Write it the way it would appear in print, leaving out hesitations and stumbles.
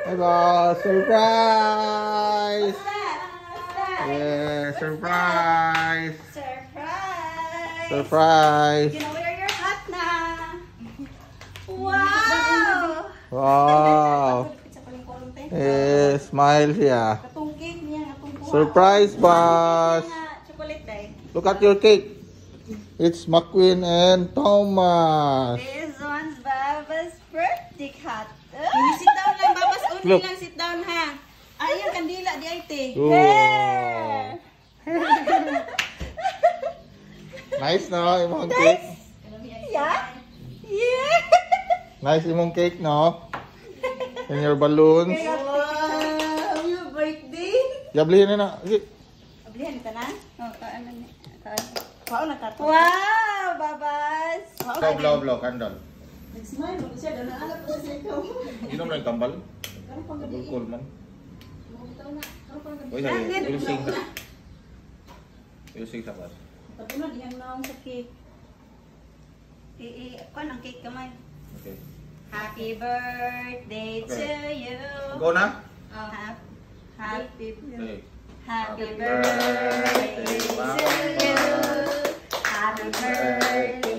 Diba? Surprise! What's that? Yeah, surprise! Surprise! Surprise! You know, wear your hat na. Wow! Wow! Eh, smile siya. Katong cake niya, katong kuha. Surprise, boss! Chocolate day. Look at your cake. It's McQueen and Thomas. This one's Baba's birthday cat. Sit down lang, Baba's only Look. lang. Sit down, ha? Ayun, kandila, di ay te. Oh. Yeah! Nice no, imong cake. Yeah? Yeah! Nice imong cake no. And your balloons. Wow! Your birthday? Yablihin na. Sige. Ablihan ka na? Oo, kaan na niya. Kaan na ka. Wow! Babas! Blow, candle. Nag-smile mo siya. Ganun alam ko siya ikaw. Inom lang kambal. Karoon pang gabi. Cool man. Karoon pang gabi. Uy, sabi, we'll sing. We'll sing sa bas. Tapos diyan na akong sa cake. Kuan ang cake kamay. Okay. Happy birthday to you. Go na? Oh, happy Okay. birthday to you. Happy birthday